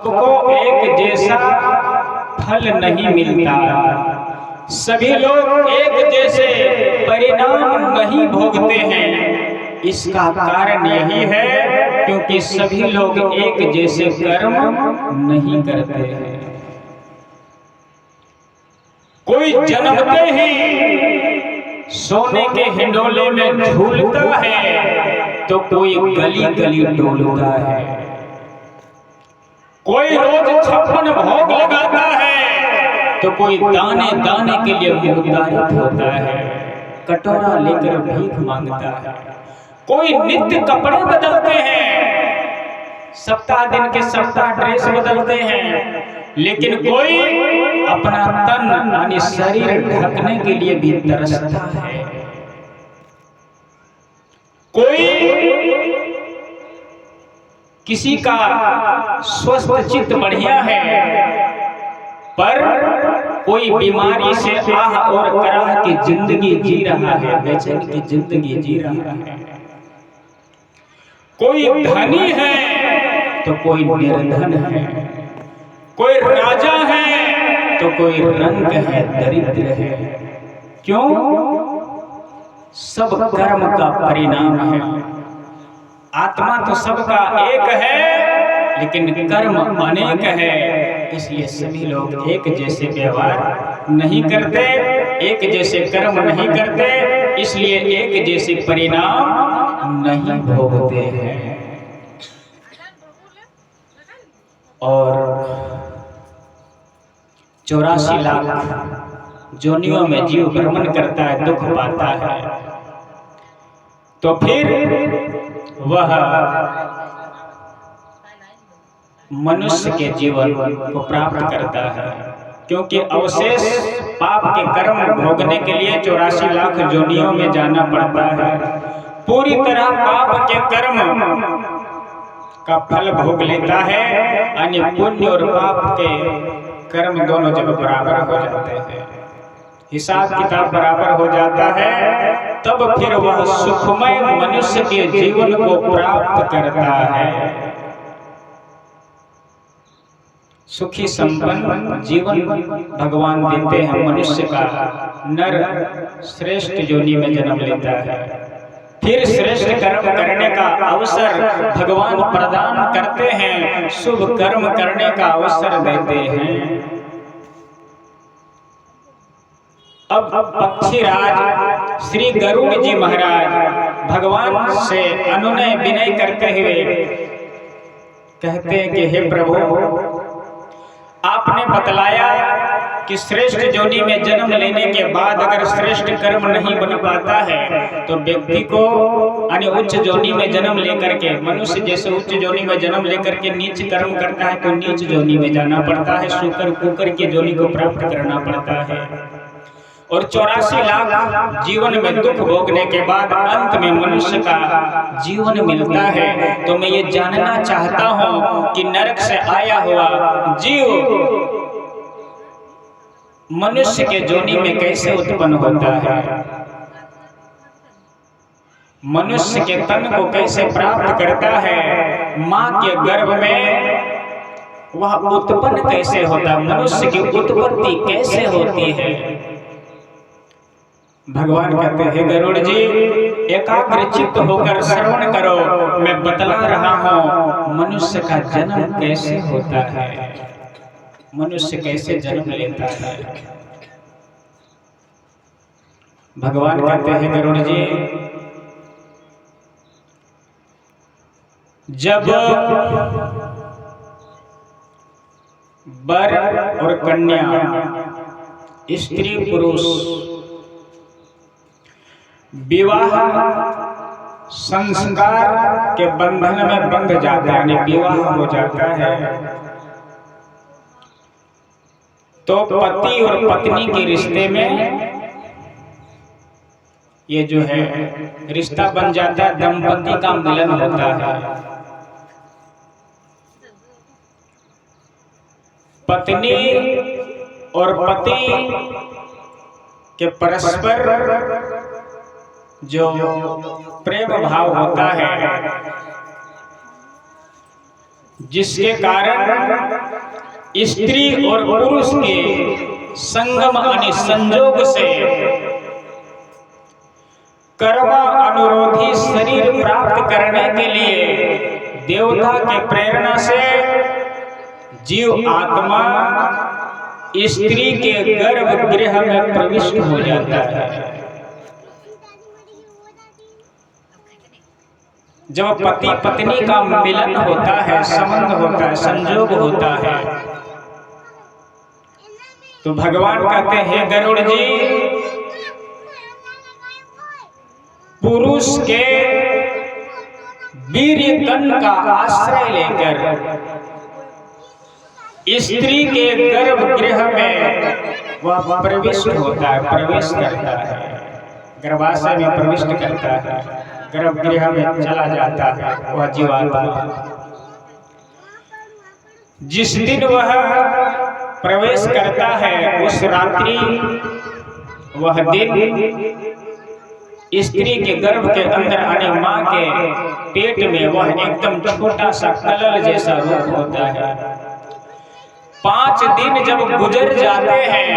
सबको एक जैसा फल नहीं मिलता, सभी लोग एक जैसे परिणाम नहीं भोगते हैं। इसका कारण यही है क्योंकि सभी लोग एक जैसे कर्म नहीं करते हैं। कोई जन्मते ही सोने के हिंडोले में झूलता है तो कोई गली गली डोलता है। कोई रोज 56 भोग लगाता है तो कोई दाने दाने के लिए मुहताज होता है, कटोरा लेकर भीख मांगता है। कोई नित्य कपड़े बदलते हैं, सप्ताह दिन के सप्ताह ड्रेस बदलते हैं, लेकिन कोई अपना तन यानी शरीर ढकने के लिए भी तरसता है। कोई किसी का स्वस्थ चित्त बढ़िया है, पर कोई बीमारी से आह और कराह की जिंदगी जी रहा है, बेचैन की जिंदगी जी रहा है। कोई धनी है तो कोई निर्धन है, कोई राजा है तो कोई रंग है, दरिद्र है। क्यों? सब कर्म का परिणाम है। आत्मा तो सबका एक है, लेकिन कर्म अनेक है। इसलिए सभी लोग एक जैसे व्यवहार नहीं करते, एक जैसे कर्म नहीं करते, इसलिए एक जैसे परिणाम नहीं भोगते हैं। और 84 लाख जोनियों में जीव भ्रमण करता है, दुख पाता है, तो फिर वह मनुष्य के जीवन को प्राप्त करता है। क्योंकि अवशेष पाप के कर्म भोगने के लिए 84 लाख जोनियों में जाना पड़ता है। पूरी तरह पाप के कर्म का फल भोग लेता है, यानी पुण्य और पाप के कर्म दोनों जब बराबर हो जाते हैं, हिसाब किताब बराबर हो जाता है, तब फिर वह सुखमय मनुष्य के जीवन को प्राप्त करता है। सुखी संपन्न जीवन भगवान देते हैं मनुष्य का। नर श्रेष्ठ योनि में जन्म लेता है, फिर श्रेष्ठ कर्म करने का अवसर भगवान प्रदान करते हैं, शुभ कर्म करने का अवसर देते हैं। अब पक्षीराज श्री गरुड़ जी महाराज भगवान से अनुनय विनय करते हुए कहते हैं कि हे प्रभु, आपने बतलाया कि श्रेष्ठ योनि में जन्म लेने के बाद अगर श्रेष्ठ कर्म नहीं बन पाता है तो व्यक्ति को यानी उच्च योनि में जन्म लेकर के, मनुष्य जैसे उच्च योनि में जन्म लेकर के नीच कर्म करता है तो नीच योनि में जाना पड़ता है, शुकर कुकर की योनि को प्राप्त करना पड़ता है। और 84 लाख जीवन में दुख भोगने के बाद अंत में मनुष्य का जीवन मिलता है। तो मैं ये जानना चाहता हूँ कि नरक से आया हुआ जीव मनुष्य के योनि में कैसे उत्पन्न होता है, मनुष्य के तन को कैसे प्राप्त करता है, माँ के गर्भ में वह उत्पन्न कैसे होता है, मनुष्य की उत्पत्ति कैसे होती है। भगवान कहते हैं गरुड़ जी, एकाग्र चित्त होकर श्रवण करो, मैं बतला रहा हूँ मनुष्य का जन्म कैसे होता है, मनुष्य कैसे जन्म लेता है। भगवान कहते हैं गरुड़ जी, जब वर और कन्या स्त्री पुरुष विवाह संस्कार के बंधन में बंध जाता है, यानी विवाह हो जाता है, तो पति और पत्नी के रिश्ते में ये जो है रिश्ता बन जाता है, दंपति का मिलन होता है। पत्नी और पति के परस्पर जो प्रेम भाव होता है, जिसके कारण स्त्री और पुरुष के संगम यानी संजोग से कर्म अनुरोधी शरीर प्राप्त करने के लिए देवता के प्रेरणा से जीव आत्मा स्त्री के गर्भगृह में प्रविष्ट हो जाता है। जब पति पत्नी का मिलन होता है, संबंध होता है, संजोग होता है, तो भगवान कहते हैं गरुड़ जी, पुरुष के वीर्य कण का आश्रय लेकर स्त्री के गर्भगृह में वह प्रविष्ट होता है, प्रवेश करता है, गर्भाशय में प्रविष्ट करता है, गर्भगृह में चला जाता है वह जीवात्मा। जिस दिन वह प्रवेश करता है उस रात्रि, वह दिन स्त्री के गर्भ के अंदर आने मां के पेट में वह एकदम छोटा सा कलल जैसा रूप होता है। 5 दिन जब गुजर जाते हैं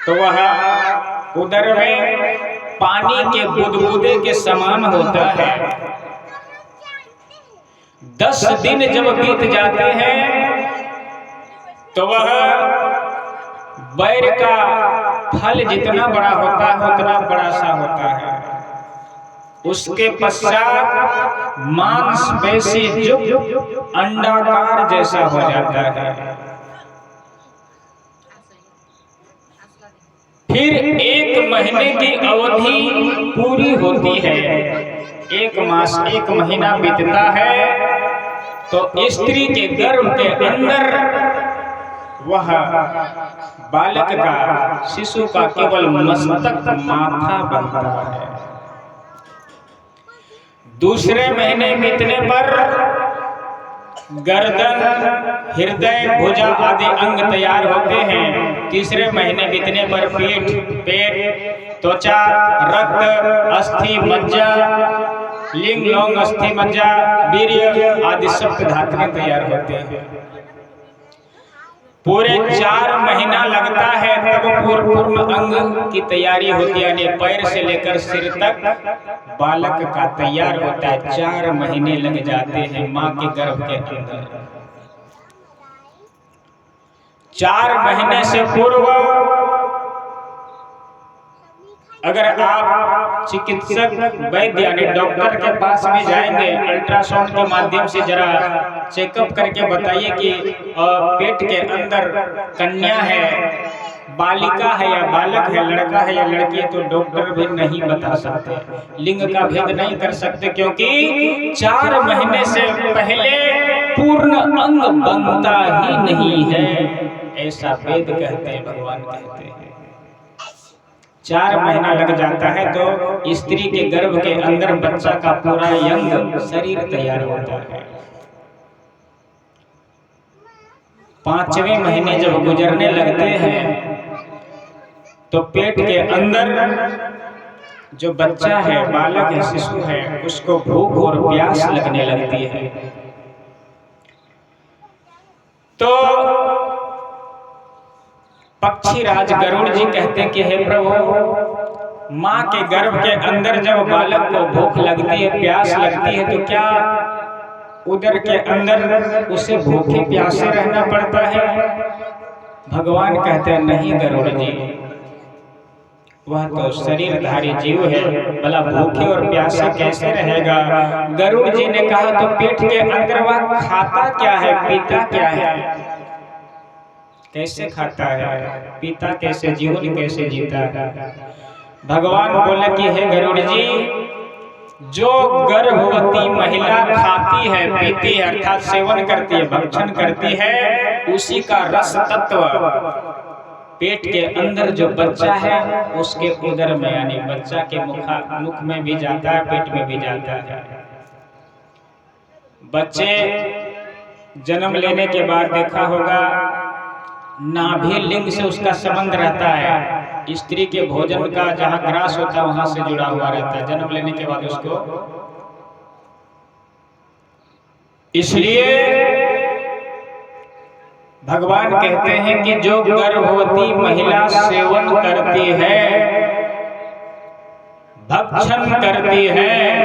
तो वह उदर में पानी के बुदबुदे के समान होता है। 10 दिन जब बीत जाते हैं तो वह बैर का फल जितना बड़ा होता है उतना बड़ा सा होता है। उसके पश्चात मांसपेशी युक्त अंडाकार जैसा हो जाता है। फिर 1 महीने की अवधि पूरी होती है। 1 मास 1 महीना बीतता है तो स्त्री के गर्भ के अंदर वह बालक का, शिशु का केवल मस्तक माथा बनता है। दूसरे महीने बीतने पर गर्दन, हृदय, भुजा आदि अंग तैयार होते हैं। तीसरे महीने बीतने पर पीठ, पेट, त्वचा, रक्त, अस्थि, मज्जा, लिंग, लौंग, अस्थि, मज्जा, वीर्य आदि सप्त धातुएं तैयार होते हैं। पूरे 4 महीना लगता है तब पूर्ण अंग की तैयारी होती है, यानी पैर से लेकर सिर तक बालक का तैयार होता है। 4 महीने लग जाते हैं मां के गर्भ के अंदर। 4 महीने से पूर्व अगर आप चिकित्सक, वैद्य यानी डॉक्टर के पास में जाएंगे, अल्ट्रासाउंड के माध्यम से जरा चेकअप करके बताइए कि पेट के अंदर कन्या है, बालिका है या बालक है, लड़का है या लड़की है, तो डॉक्टर भी नहीं बता सकते, लिंग का भेद नहीं कर सकते, क्योंकि 4 महीने से पहले पूर्ण अंग बनता ही नहीं है, ऐसा वेद कहते हैं, भगवान कहते हैं। 4 महीना लग जाता है तो स्त्री के गर्भ के अंदर बच्चा का पूरा यंग शरीर तैयार होता है। 5वें महीने जब गुजरने लगते हैं तो पेट के अंदर जो बच्चा है, बालक है, शिशु है, उसको भूख और प्यास लगने लगती है। तो पक्षीराज गरुड़ जी कहते हैं कि हे प्रभु, माँ के गर्भ के अंदर जब बालक को भूख लगती है, प्यास लगती है, तो क्या उदर के अंदर उसे भूखे प्यासे रहना पड़ता है? भगवान कहते हैं नहीं गरुड़ जी, वह तो शरीरधारी जीव है, भला भूखे और प्यासे कैसे रहेगा? गरुड़ जी ने कहा तो पेट के अंदर वह खाता क्या है, पीता क्या है? कैसे खाता है, पीता कैसे, जीवन कैसे जीता है? भगवान बोले कि हे गरुड़ जी, जो गर्भवती महिला खाती है, पीती है, अर्थात सेवन करती है, भक्षण करती है, उसी का रस तत्व पेट के अंदर जो बच्चा है उसके उदर में, यानी बच्चा के मुख में भी जाता है, पेट में भी जाता है। बच्चे जन्म लेने के बाद देखा होगा नाभि लिंग से उसका संबंध रहता है, स्त्री के भोजन का जहाँ ग्रास होता है वहां से जुड़ा हुआ रहता है। जन्म लेने के बाद उसको इसलिए भगवान कहते हैं कि जो गर्भवती महिला सेवन करती है, भक्षण करती है,